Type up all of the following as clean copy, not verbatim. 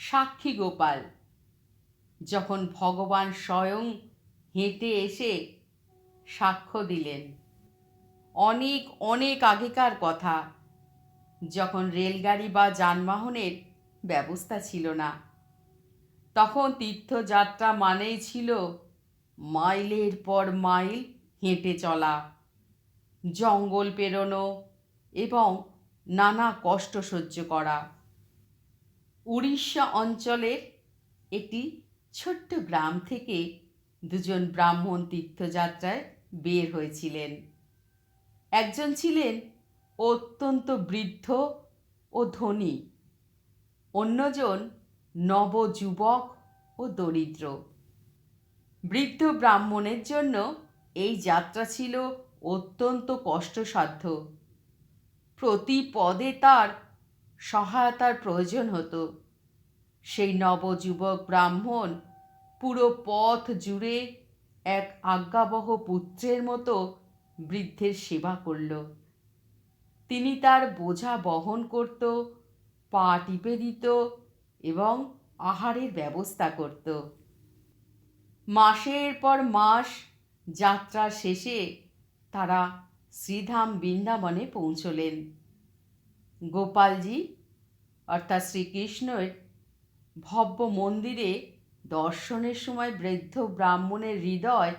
সাক্ষী গোপাল যখন ভগবান স্বয়ং হেঁটে এসে সাক্ষ্য দিলেন। অনেক অনেক আগেকার কথা, যখন রেলগাড়ি বা যানবাহনের ব্যবস্থা ছিল না। তখন তীর্থযাত্রা মানেই ছিল মাইলের পর মাইল হেঁটে চলা, জঙ্গল পেরোনো এবং নানা কষ্ট সহ্য করা। উড়িষ্যা অঞ্চলের একটি ছোট্ট গ্রাম থেকে দুজন ব্রাহ্মণ তীর্থযাত্রায় বের হয়েছিলেন। একজন ছিলেন অত্যন্ত বৃদ্ধ ও ধনী, অন্যজন নবযুবক ও দরিদ্র। বৃদ্ধ ব্রাহ্মণের জন্য এই যাত্রা ছিল অত্যন্ত কষ্টসাধ্য। প্রতি পদে তার সহায়তার প্রয়োজন হতো। সেই নবযুবক ব্রাহ্মণ পুরো পথ জুড়ে এক আজ্ঞাবহ পুত্রের মতো বৃদ্ধের সেবা করল। তিনি তার বোঝা বহন করত, পা টিপে দিত এবং আহারের ব্যবস্থা করত। মাসের পর মাস যাত্রা শেষে তারা শ্রীধাম বৃন্দাবনে পৌঁছলেন। গোপালজি অর্থাৎ শ্রীকৃষ্ণের ভব্য মন্দিরে দর্শনের সময় বৃদ্ধ ব্রাহ্মণের হৃদয়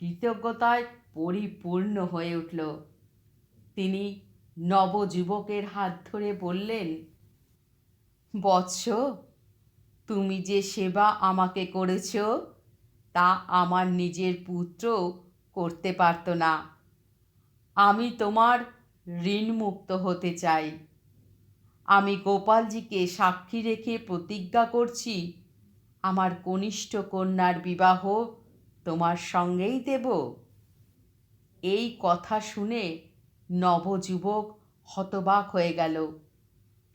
কৃতজ্ঞতায় পরিপূর্ণ হয়ে উঠল। তিনি নবযুবকের হাত ধরে বললেন, বৎস, তুমি যে সেবা আমাকে করেছ তা আমার নিজের পুত্রও করতে পারত না। আমি তোমার ঋণমুক্ত হতে চাই। আমি গোপালজিকে সাক্ষী রেখে প্রতিজ্ঞা করছি, আমার কনিষ্ঠ কন্যার বিবাহ তোমার সঙ্গেই দেব। এই কথা শুনে নবযুবক হতবাক হয়ে গেল।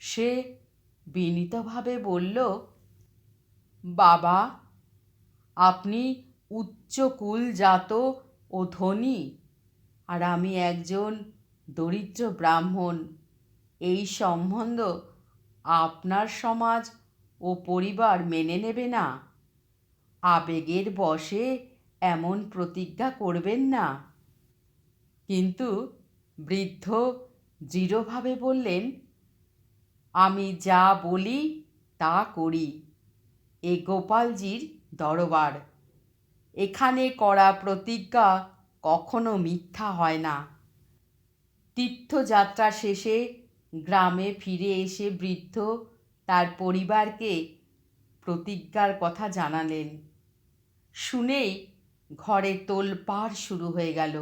সে বিনীতভাবে বলল, বাবা, আপনি উচ্চকুলজাত ও ধনী, আর আমি একজন দরিদ্র ব্রাহ্মণ। এই সম্বন্ধ আপনার সমাজ ও পরিবার মেনে নেবে না। আবেগের বশে এমন প্রতিজ্ঞা করবেন না। কিন্তু বৃদ্ধ দৃঢ়ভাবে বললেন, আমি যা বলি তা করি। এ গোপালজির দরবার, এখানে করা প্রতিজ্ঞা কখনো মিথ্যা হয় না। তীর্থযাত্রা শেষে গ্রামে ফিরে এসে বৃদ্ধ তার পরিবারকে প্রতিজ্ঞার কথা জানালেন। শুনেই ঘরে তোলপাড় শুরু হয়ে গেল।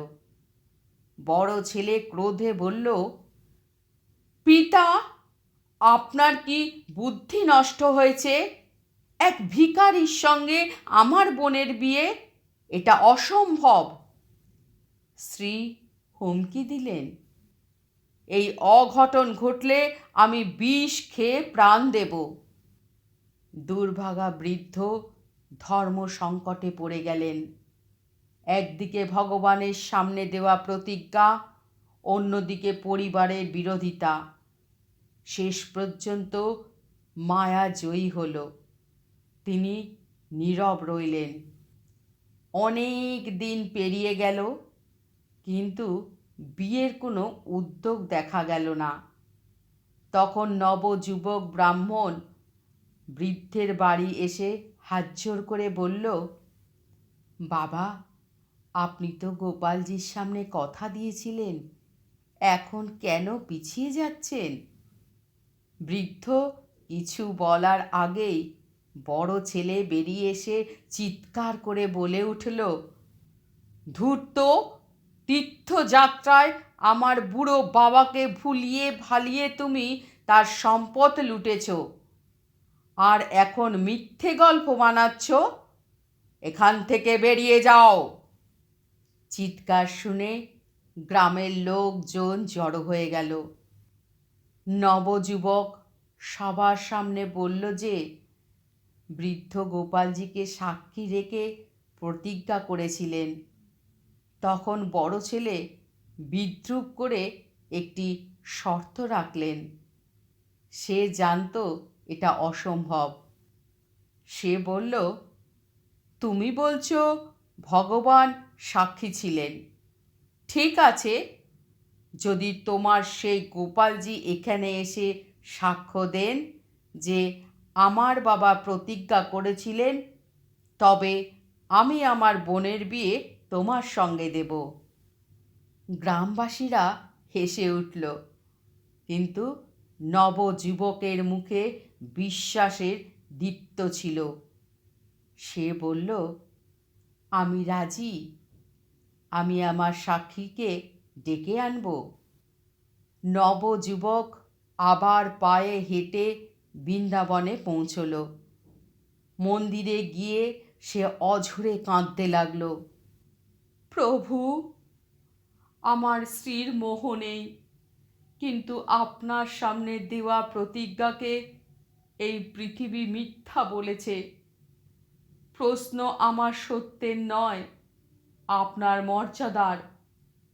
বড় ছেলে ক্রোধে বলল, পিতা, আপনার কি বুদ্ধি নষ্ট হয়েছে? এক ভিখারির সঙ্গে আমার বোনের বিয়ে, এটা অসম্ভব। শ্রী হুমকি দিলেন, এই অঘটন ঘটলে আমি বিষ খেয়ে প্রাণ দেব। দুর্ভাগা বৃদ্ধ ধর্ম সংকটে পড়ে গেলেন। একদিকে ভগবানের সামনে দেওয়া প্রতিজ্ঞা, অন্যদিকে পরিবারের বিরোধিতা। শেষ পর্যন্ত মায়া জয়ী হল। তিনি নীরব রইলেন। অনেক দিন পেরিয়ে গেল, কিন্তু বিয়ের কোনো উদ্যোগ দেখা গেল না। তখন নবযুবক ব্রাহ্মণ বৃদ্ধের বাড়ি এসে হাতজোড় করে বলল, বাবা, আপনি তো গোপালজির সামনে কথা দিয়েছিলেন, এখন কেন পিছিয়ে যাচ্ছেন? বৃদ্ধ কিছু বলার আগেই বড় ছেলে বেরিয়ে এসে চিৎকার করে বলে উঠল, ধূর্ত! তীর্থযাত্রায় আমার বুড়ো বাবাকে ভুলিয়ে ভালিয়ে তুমি তার সম্পদ লুটেছ, আর এখন মিথ্যে গল্প বানাচ্ছ। এখান থেকে বেরিয়ে যাও। চিৎকার শুনে গ্রামের লোকজন জড়ো হয়ে গেল। নবযুবক সবার সামনে বলল যে বৃদ্ধ গোপালজিকে সাক্ষী রেখে প্রতিজ্ঞা করেছিলেন। তখন বড় ছেলে বিদ্রূপ করে একটি শর্ত রাখলেন। সে জানত এটা অসম্ভব। সে বলল, তুমি বলছো ভগবান সাক্ষী ছিলেন। ঠিক আছে, যদি তোমার সেই গোপালজি এখানে এসে সাক্ষ্য দেন যে আমার বাবা প্রতিজ্ঞা করেছিলেন, তবে আমি আমার বোনের বিয়ে তোমার সঙ্গে দেব। গ্রামবাসীরা হেসে উঠল, কিন্তু নবযুবকের মুখে বিশ্বাসের দীপ্ত ছিল। সে বলল, আমি রাজি। আমি আমার সাক্ষীকে ডেকে আনব। নবযুবক আবার পায়ে হেঁটে বৃন্দাবনে পৌঁছল। মন্দিরে গিয়ে সে অঝরে কাঁদতে লাগল। প্রভু, আমার স্ত্রীর মোহ নেই, কিন্তু আপনার সামনে দেওয়া প্রতিজ্ঞাকে এই পৃথিবী মিথ্যা বলেছে। প্রশ্ন আমার সত্যের নয়, আপনার মর্যাদার।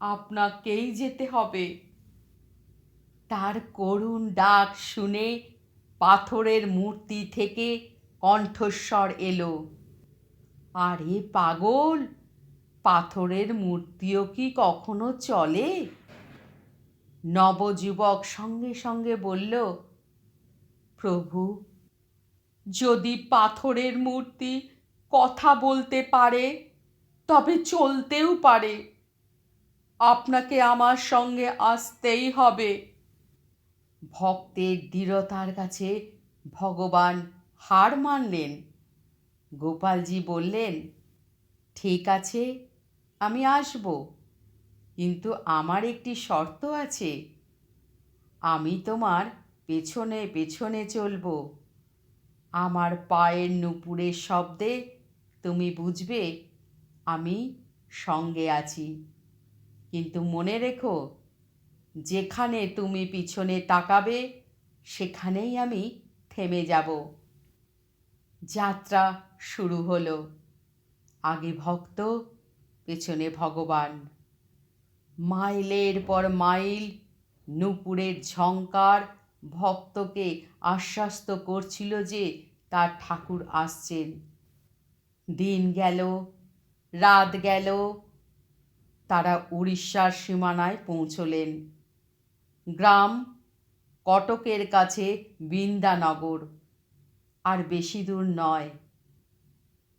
আপনাকেই যেতে হবে। তার করুণ ডাক শুনে পাথরের মূর্তি থেকে কণ্ঠস্বর এলো, আরে পাগল, পাথরের মূর্তিও কি কখনো চলে? নবযুবক সঙ্গে সঙ্গে বলল, প্রভু, যদি পাথরের মূর্তি কথা বলতে পারে তবে চলতেও পারে। আপনাকে আমার সঙ্গে আসতেই হবে। ভক্তের দৃঢ়তার কাছে ভগবান হার মানলেন। গোপালজি বললেন, ঠিক আছে, আমি আসব, কিন্তু আমার একটি শর্ত আছে। আমি তোমার পেছনে পেছনে চলব। আমার পায়ের নুপুরের শব্দে তুমি বুঝবে আমি সঙ্গে আছি। কিন্তু মনে রেখো, যেখানে তুমি পিছনে তাকাবে সেখানেই আমি থেমে যাব। যাত্রা শুরু হলো। আগে ভক্ত, পেছনে ভগবান। মাইলের পর মাইল নূপুরের ঝংকার ভক্তকে আশ্বস্ত করছিল যে তার ঠাকুর আসছেন। দিন গেল, রাত গেল, তারা উড়িষ্যার সীমানায় পৌঁছলেন। গ্রাম কটকের কাছে বৃন্দানগর, আর বেশি দূর নয়।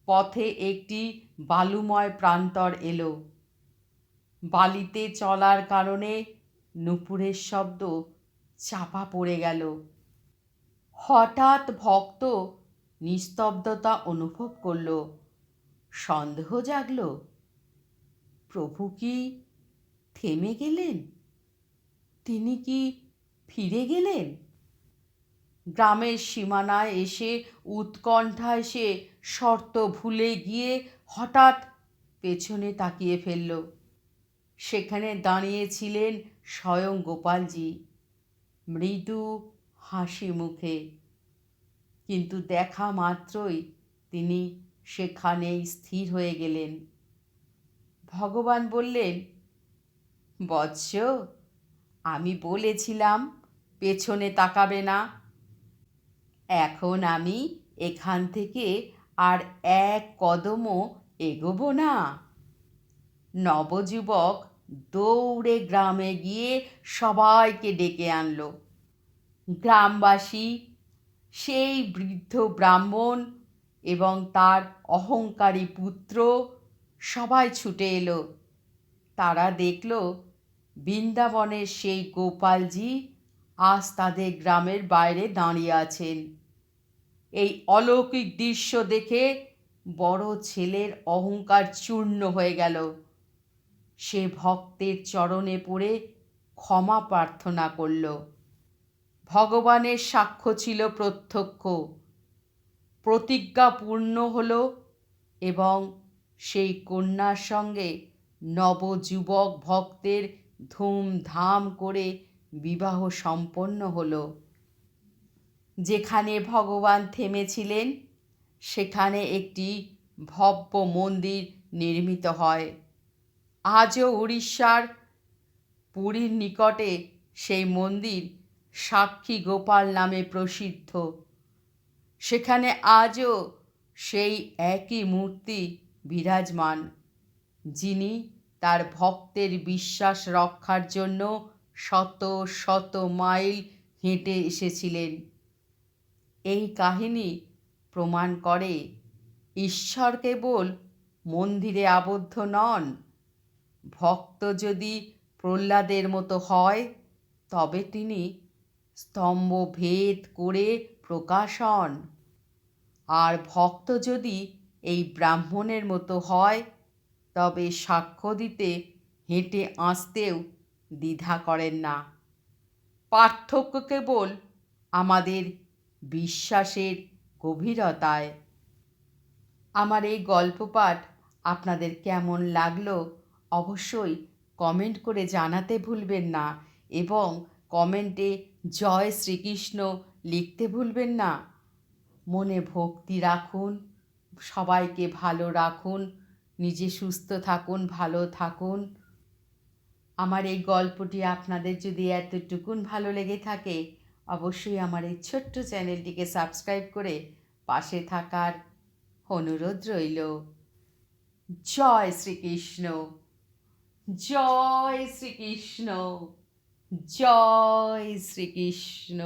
পথে একটি বালুময় প্রান্তর এলো। বালিতে চলার কারণে নূপুরের শব্দ চাপা পড়ে গেল। হঠাৎ ভক্ত নিস্তব্ধতা অনুভব করল। সন্দেহ জাগল, প্রভু কি থেমে গেলেন? তিনি কি ফিরে গেলেন? গ্রামের সীমানায় এসে উৎকণ্ঠায় সে শর্ত ভুলে গিয়ে হঠাৎ পেছনে তাকিয়ে ফেলল। সেখানে দাঁড়িয়েছিলেন স্বয়ং গোপালজি, মৃদু হাসি মুখে। কিন্তু দেখা মাত্রই তিনি সেখানেই স্থির হয়ে গেলেন। ভগবান বললেন, বৎস, আমি বলেছিলাম পেছনে তাকাবে না। এখন আমি এখান থেকে আর এক কদমও এগোবো না। নবযুবক দৌড়ে গ্রামে গিয়ে সবাইকে ডেকে আনলো। গ্রামবাসী, সেই বৃদ্ধ ব্রাহ্মণ এবং তার অহংকারী পুত্র সবাই ছুটে এলো। তারা দেখল বৃন্দাবনের সেই গোপালজি আজ তাদের গ্রামের বাইরে দাঁড়িয়ে আছেন। এই অলৌকিক দৃশ্য দেখে বড় ছেলের অহংকার চূর্ণ হয়ে গেল। সে ভক্তের চরণে পড়ে ক্ষমা প্রার্থনা করল। ভগবানের সাক্ষ্য ছিল প্রত্যক্ষ। প্রতিজ্ঞা পূর্ণ হল এবং সেই কন্যার সঙ্গে নবযুবক ভক্তের ধুমধাম করে বিবাহ সম্পন্ন হল। যেখানে ভগবান থেমেছিলেন সেখানে একটি ভব্য মন্দির নির্মিত হয়। আজও উড়িষ্যার পুরীর নিকটে সেই মন্দির সাক্ষী গোপাল নামে প্রসিদ্ধ। সেখানে আজও সেই একই মূর্তি বিরাজমান, যিনি তার ভক্তের বিশ্বাস রক্ষার জন্য শত শত মাইল হেঁটে এসেছিলেন। এই কাহিনী প্রমাণ করে ঈশ্বর কেবল মন্দিরে আবদ্ধ নন। ভক্ত যদি প্রহ্লাদের মতো হয় তবে তিনি স্তম্ভ ভেদ করে প্রকাশ হন। আর ভক্ত যদি এই ব্রাহ্মণের মতো হয় তবে সাক্ষ্য দিতে হেঁটে আসতেও দ্বিধা করেন না। পার্থক্য কেবল আমাদের বিশ্বাসের গভীরতায়। আমার এই গল্প পাঠ আপনাদের কেমন লাগলো অবশ্যই কমেন্ট করে জানাতে ভুলবেন না, এবং কমেন্টে জয় শ্রীকৃষ্ণ লিখতে ভুলবেন না। মনে ভক্তি রাখুন, সবাইকে ভালো রাখুন, নিজে সুস্থ থাকুন, ভালো থাকুন। আমার এই গল্পটি আপনাদের যদি এতটুকুন ভালো লেগে থাকে অবশ্যই আমার এই ছোট্ট চ্যানেলটিকে সাবস্ক্রাইব করে পাশে থাকার অনুরোধ রইল। জয় শ্রীকৃষ্ণ, জয় শ্রীকৃষ্ণ, জয় শ্রীকৃষ্ণ।